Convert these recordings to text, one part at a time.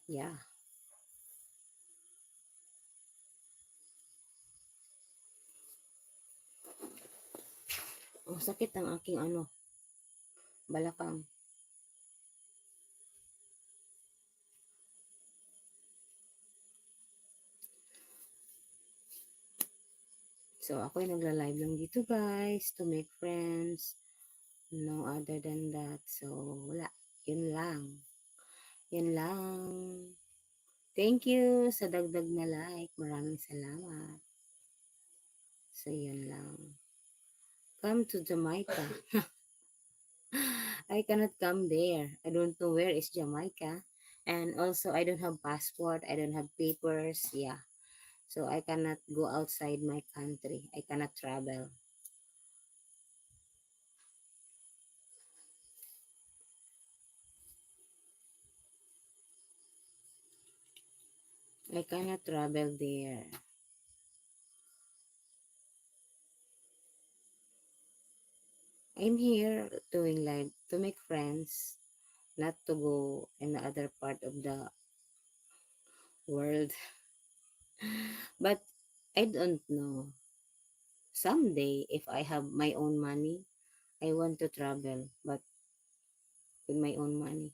Yeah. Oh, sakit ang aking balakang. So, ako'y nagla-live lang dito guys to make friends. No other than that. So, wala. Yun lang. Yun lang. Thank you sa dagdag na like. Maraming salamat. So, yun lang. Come to Jamaica. I cannot come there. I don't know where is Jamaica. And also, I don't have passport. I don't have papers. Yeah. So, I cannot go outside my country. I cannot travel. I cannot travel there. I'm here doing live to make friends, not to go in the other part of the world. But I don't know. Someday, if I have my own money, I want to travel, but with my own money.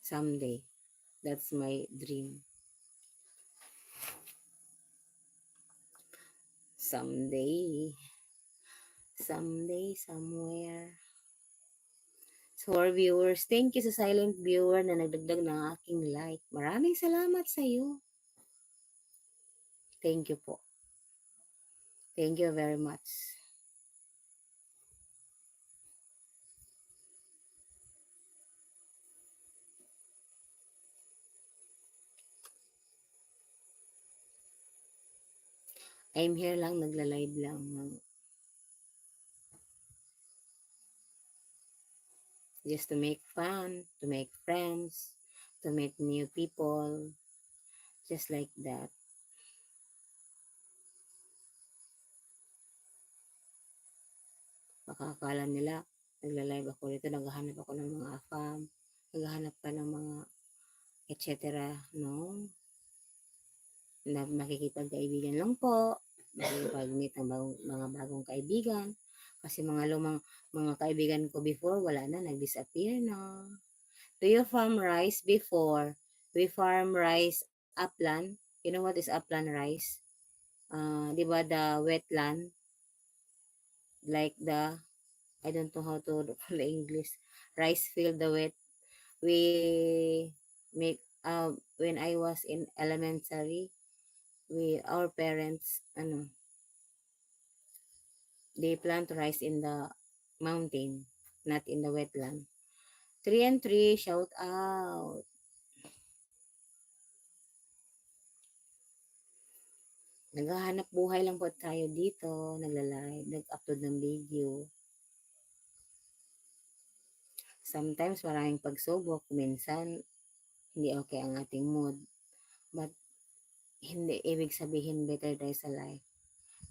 Someday. That's my dream. Someday. Someday, somewhere. So, our viewers, thank you sa silent viewer na nagdagdag ng aking like. Maraming salamat sa iyo. Thank you po. Thank you very much. I'm here lang, nagla-live lang. Just to make fun, to make friends, to meet new people. Just like that. Makakala nila, nagla-live ako dito, naghahanap ako ng mga afam, naghahanap ka ng mga etc. No? Na makikipagkaibigan lang po, makikipag-meet ng mga bagong kaibigan. Kasi mga lumang mga kaibigan ko before, wala na, nag-disappear na. Do you farm rice before? We farm rice upland. You know what is upland rice? Di ba the wetland? Like the, I don't know how to call English. Rice field, the wet. We make, when I was in elementary, our parents, they plant rice in the mountain, not in the wetland. 3 and 3, shout out. Naghahanap buhay lang po tayo dito, nagla-live, nag-upload ng video. Sometimes maraming pagsubok, minsan hindi okay ang ating mood. But hindi ibig sabihin better tayo sa life.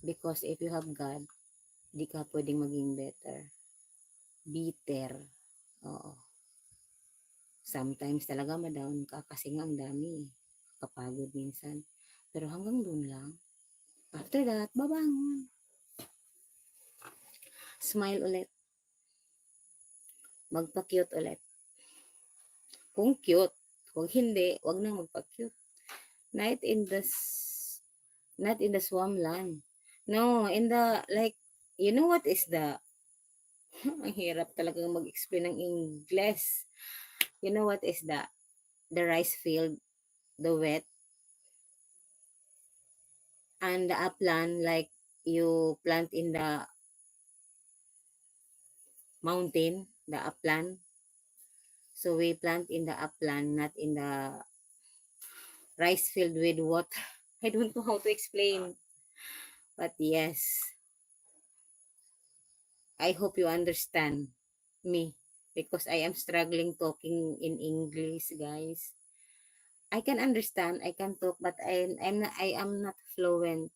Because if you have God, di ka pwedeng maging better. Bitter. Oo. Sometimes talaga ma-down ka kasi nga ang dami. Kapagod minsan. Pero hanggang dun lang. After that, babangon. Smile ulit. Magpa-cute ulit. Kung cute. Kung hindi, wag nang magpa-cute. Not in the not in the swampland. No, in the like, you know what is the ang hirap talaga mag-explain ng English. You know what is the rice field, the wet, and the upland, like you plant in the mountain, the upland. So we plant in the upland, not in the rice field with water. I don't know how to explain. But yes, I hope you understand me because I am struggling talking in English, guys. I can understand, I can talk, but I am not fluent.